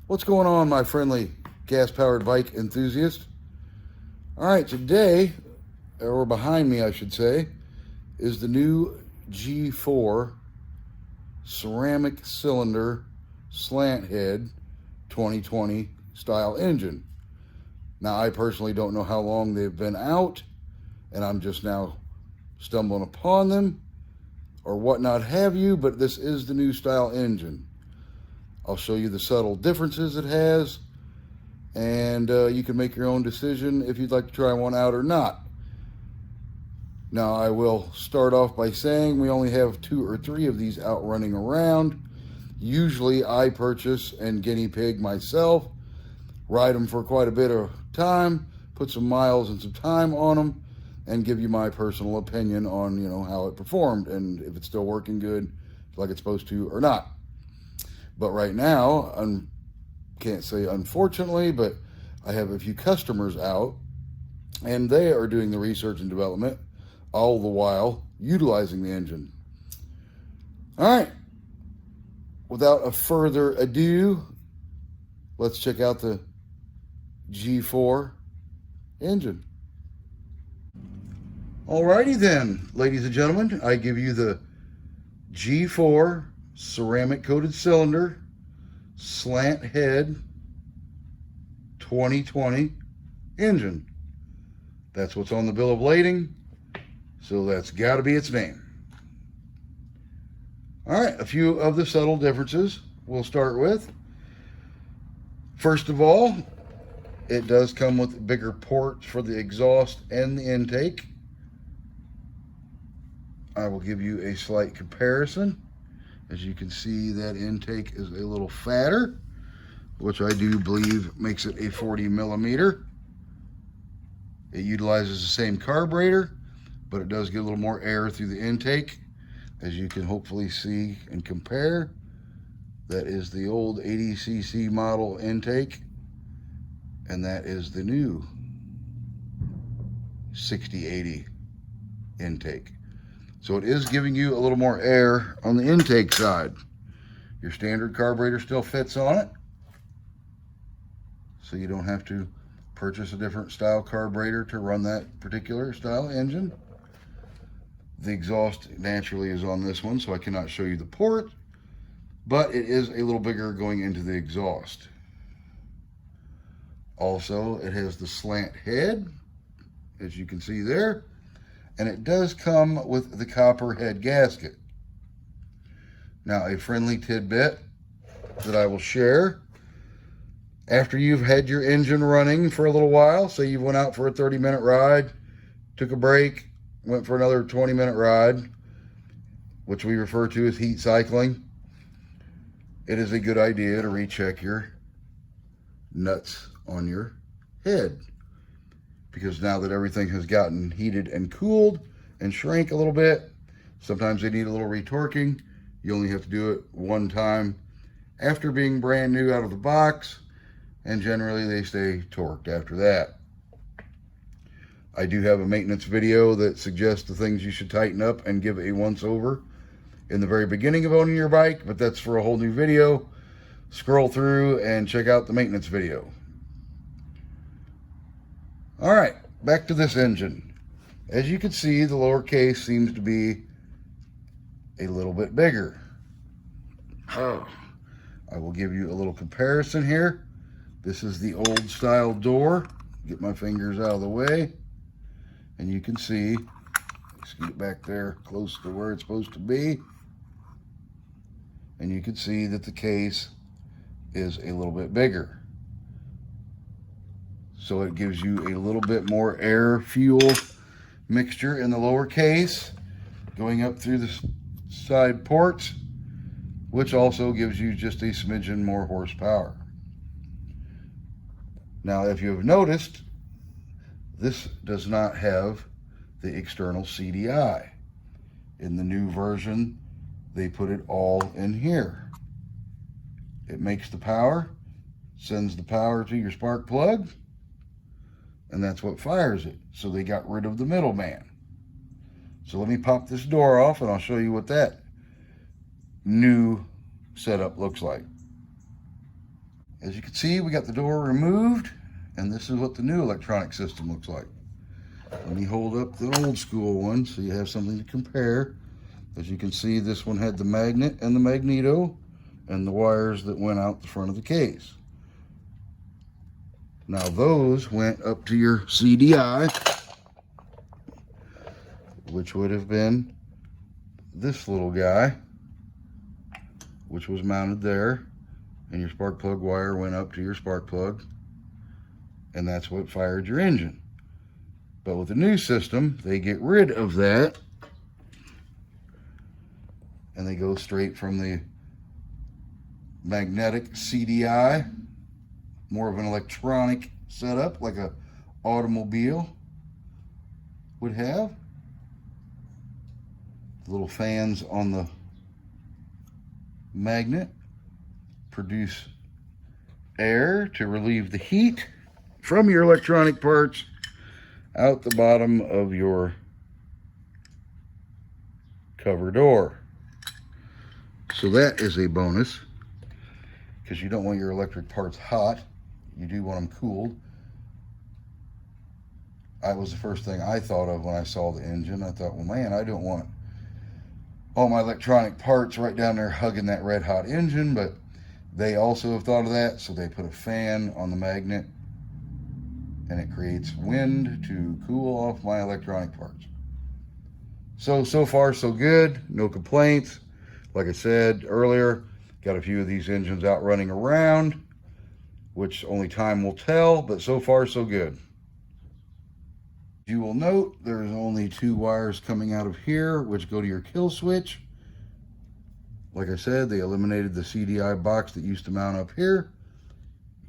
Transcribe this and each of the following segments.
What's going on, my friendly gas-powered bike enthusiast? All right, today, or behind me, I should say, is the new G4 ceramic cylinder slant head 2020 style engine. Now, I personally don't know how long they've been out, and I'm just now stumbling upon them or whatnot have you, but this is the new style engine. I'll show you the subtle differences it has, and you can make your own decision if you'd like to try one out or not. Now, I will start off by saying we only have 2 or 3 of these out running around. Usually I purchase and guinea pig myself, ride them for quite a bit of time, put some miles and some time on them, and give you my personal opinion on, how it performed and if it's still working good like it's supposed to or not. But right now, I can't say unfortunately, but I have a few customers out, and they are doing the research and development, all the while utilizing the engine. All right, without a further ado, let's check out the G4 engine. Alrighty then, ladies and gentlemen, I give you the G4 ceramic coated cylinder slant head 2020 engine. That's what's on the bill of lading, so that's got to be its name. All right, a few of the subtle differences we'll start with. First of all, it does come with bigger ports for the exhaust and the intake. I will give you a slight comparison. As you can see, that intake is a little fatter, which I do believe makes it a 40 millimeter. It utilizes the same carburetor, but it does get a little more air through the intake, as you can hopefully see and compare. That is the old 80cc model intake, and that is the new 6080 intake. So it is giving you a little more air on the intake side. Your standard carburetor still fits on it, so you don't have to purchase a different style carburetor to run that particular style engine. The exhaust naturally is on this one, so I cannot show you the port, but it is a little bigger going into the exhaust. Also, it has the slant head, as you can see there. And it does come with the copper head gasket. Now, a friendly tidbit that I will share. After you've had your engine running for a little while, say you went out for a 30-minute ride, took a break, went for another 20-minute ride, which we refer to as heat cycling, it is a good idea to recheck your nuts on your head. Because now that everything has gotten heated and cooled and shrank a little bit, sometimes they need a little retorquing. You only have to do it one time after being brand new out of the box, and generally they stay torqued after that. I do have a maintenance video that suggests the things you should tighten up and give a once over in the very beginning of owning your bike, but that's for a whole new video. Scroll through and check out the maintenance video. All right, back to this engine. As you can see, the lower case seems to be a little bit bigger. I will give you a little comparison here. This is the old style door. Get my fingers out of the way. And you can see, let's get it back there close to where it's supposed to be. And you can see that the case is a little bit bigger. So it gives you a little bit more air fuel mixture in the lower case going up through the side ports, which also gives you just a smidgen more horsepower. Now, if you have noticed, this does not have the external CDI. In the new version, they put it all in here. It makes the power, sends the power to your spark plug, and that's what fires it. So they got rid of the middleman. So let me pop this door off and I'll show you what that new setup looks like. As you can see, we got the door removed, and this is what the new electronic system looks like. Let me hold up the old school one so you have something to compare. As you can see, this one had the magnet and the magneto and the wires that went out the front of the case. Now those went up to your CDI, which would have been this little guy, which was mounted there, and your spark plug wire went up to your spark plug, and that's what fired your engine. But with the new system, they get rid of that, and they go straight from the magnetic CDI, more of an electronic setup like a automobile would have. Little fans on the magnet produce air to relieve the heat from your electronic parts out the bottom of your cover door. So that is a bonus, because you don't want your electric parts hot. You do want them cooled. That was the first thing I thought of when I saw the engine. I thought, well, man, I don't want all my electronic parts right down there hugging that red hot engine, but they also have thought of that, so they put a fan on the magnet, and it creates wind to cool off my electronic parts. So far so good, no complaints. Like I said earlier, got a few of these engines out running around, which only time will tell, but so far so good. You will note there's only 2 wires coming out of here, which go to your kill switch. Like I said, they eliminated the CDI box that used to mount up here.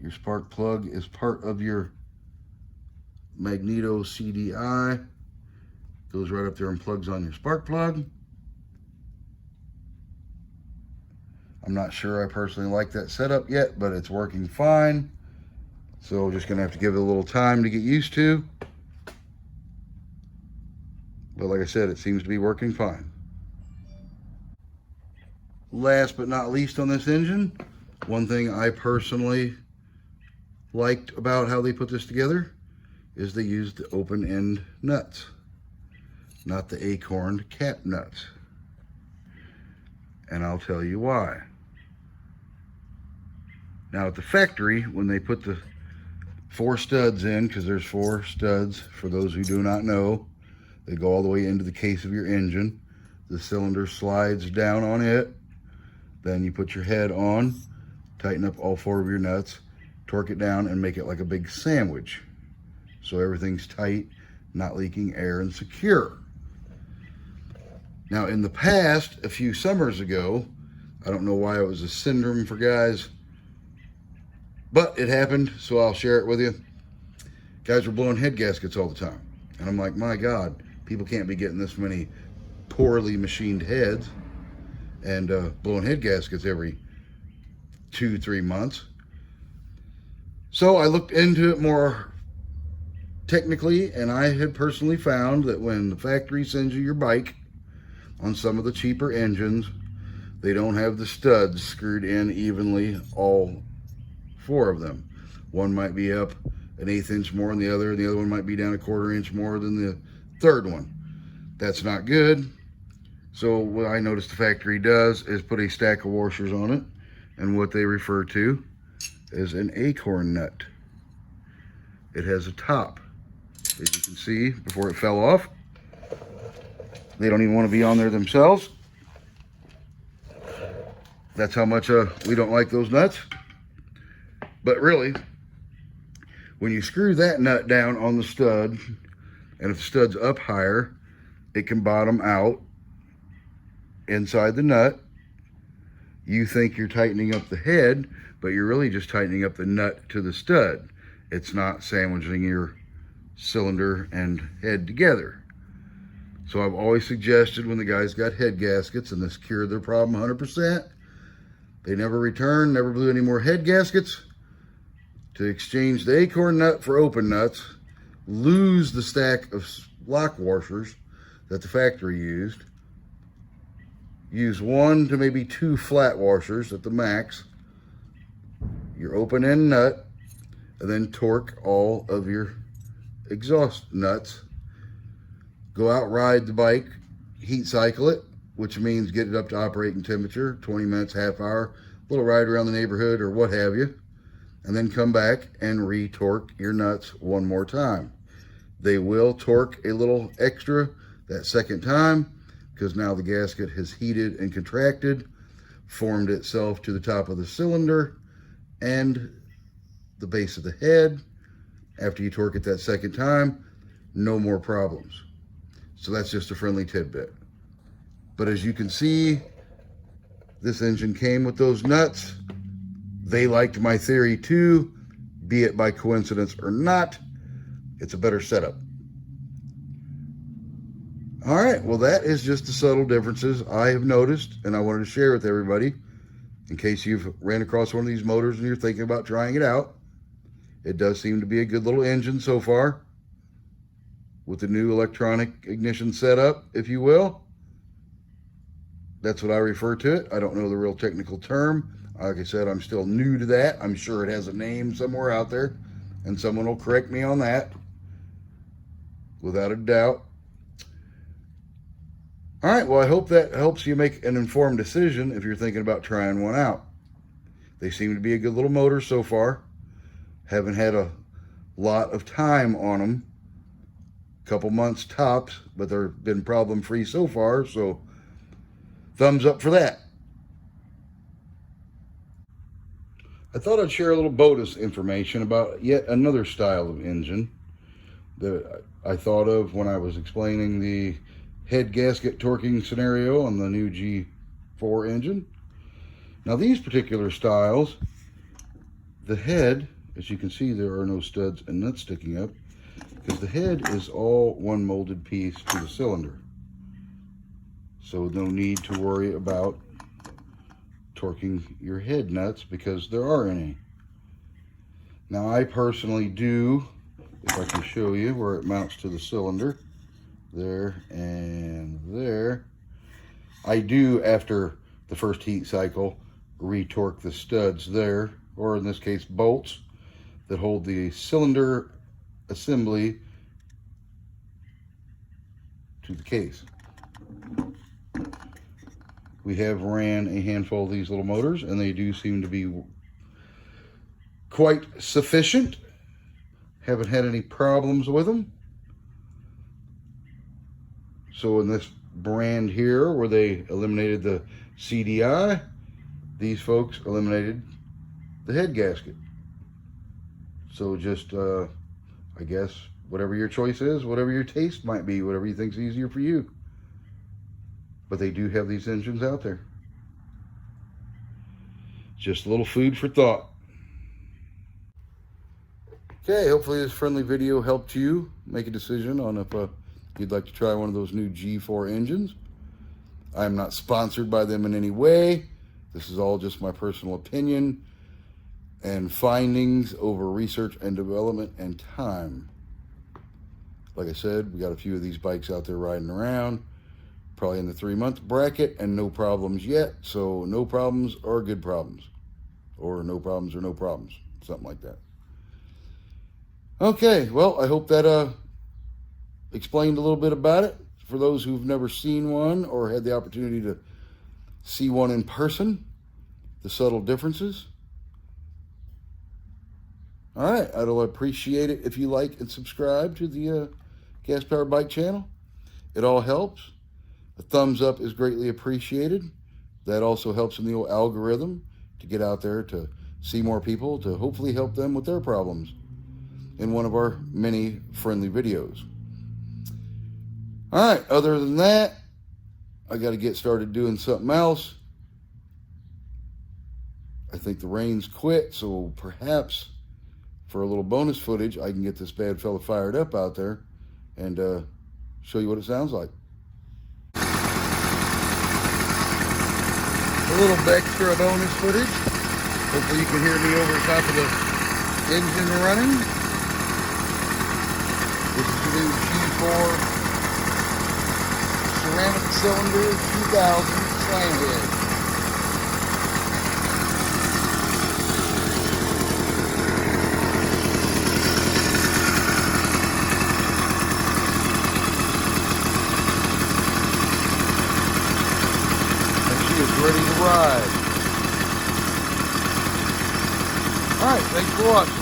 Your spark plug is part of your magneto CDI. Goes right up there and plugs on your spark plug. I'm not sure I personally like that setup yet, but it's working fine. So just gonna have to give it a little time to get used to. But like I said, it seems to be working fine. Last but not least on this engine, one thing I personally liked about how they put this together is they used the open end nuts, not the acorn cap nuts. And I'll tell you why. Now at the factory, when they put the 4 studs in, because there's 4 studs for those who do not know, they go all the way into the case of your engine. The cylinder slides down on it. Then you put your head on, tighten up all 4 of your nuts, torque it down, and make it like a big sandwich. So everything's tight, not leaking air, and secure. Now in the past, a few summers ago, I don't know why it was a syndrome for guys, but it happened, so I'll share it with you. Guys were blowing head gaskets all the time. And I'm like, my God, people can't be getting this many poorly machined heads and blowing head gaskets every 2-3 months. So I looked into it more technically, and I had personally found that when the factory sends you your bike on some of the cheaper engines, they don't have the studs screwed in evenly, all 4 of them. One might be up an 1/8 inch more than the other, and the other one might be down a 1/4 inch more than the third one. That's not good. So what I noticed the factory does is put a stack of washers on it, and what they refer to as an acorn nut. It has a top, as you can see, before it fell off. They don't even want to be on there themselves. That's how much we don't like those nuts. But really, when you screw that nut down on the stud, and if the stud's up higher, it can bottom out inside the nut. You think you're tightening up the head, but you're really just tightening up the nut to the stud. It's not sandwiching your cylinder and head together. So I've always suggested when the guys got head gaskets, and this cured their problem 100%, they never returned, never blew any more head gaskets, to exchange the acorn nut for open nuts, lose the stack of lock washers that the factory used, use 1 to maybe 2 flat washers at the max, your open end nut, and then torque all of your exhaust nuts. Go out, ride the bike, heat cycle it, which means get it up to operating temperature, 20 minutes, half hour, a little ride around the neighborhood or what have you, and then come back and re-torque your nuts one more time. They will torque a little extra that second time because now the gasket has heated and contracted, formed itself to the top of the cylinder and the base of the head. After you torque it that second time, no more problems. So that's just a friendly tidbit. But as you can see, this engine came with those nuts. They liked my theory too, be it by coincidence or not. It's a better setup. All right, well, that is just the subtle differences I have noticed, and I wanted to share with everybody in case you've ran across one of these motors and you're thinking about trying it out. It does seem to be a good little engine so far with the new electronic ignition setup, if you will. That's what I refer to it. I don't know the real technical term. Like I said, I'm still new to that. I'm sure it has a name somewhere out there, and someone will correct me on that, without a doubt. All right, well, I hope that helps you make an informed decision if you're thinking about trying one out. They seem to be a good little motor so far. Haven't had a lot of time on them. Couple months tops, but they've been problem-free so far, so thumbs up for that. I thought I'd share a little bonus information about yet another style of engine that I thought of when I was explaining the head gasket torquing scenario on the new G4 engine. Now these particular styles, the head, as you can see, there are no studs and nuts sticking up because the head is all one molded piece to the cylinder. So no need to worry about torquing your head nuts because there are any. Now I personally do, if I can show you where it mounts to the cylinder, there and there, I do, after the first heat cycle, re-torque the studs there, or in this case bolts that hold the cylinder assembly to the case. We have ran a handful of these little motors, and they do seem to be quite sufficient. Haven't had any problems with them. So in this brand here, where they eliminated the CDI, these folks eliminated the head gasket. So just, I guess, whatever your choice is, whatever your taste might be, whatever you think's easier for you. But they do have these engines out there. Just a little food for thought. Okay, hopefully this friendly video helped you make a decision on if you'd like to try one of those new G4 engines. I'm not sponsored by them in any way. This is all just my personal opinion and findings over research and development and time. Like I said, we got a few of these bikes out there riding around, probably in the 3-month bracket, and no problems yet. So no problems are good problems, or no problems are no problems, something like that. Okay, well, I hope that explained a little bit about it for those who've never seen one or had the opportunity to see one in person, the subtle differences. All right, I'd appreciate it if you like and subscribe to the Gas Powered Bike channel. It all helps. A thumbs up is greatly appreciated. That also helps in the old algorithm to get out there to see more people, to hopefully help them with their problems in one of our many friendly videos. All right, other than that, I got to get started doing something else. I think the rain's quit, so perhaps for a little bonus footage, I can get this bad fella fired up out there and show you what it sounds like. A little extra bonus footage. Hopefully you can hear me over the top of the engine running. This is the new G4 ceramic cylinder 2000 slam head. ready to ride. All right, thanks for watching.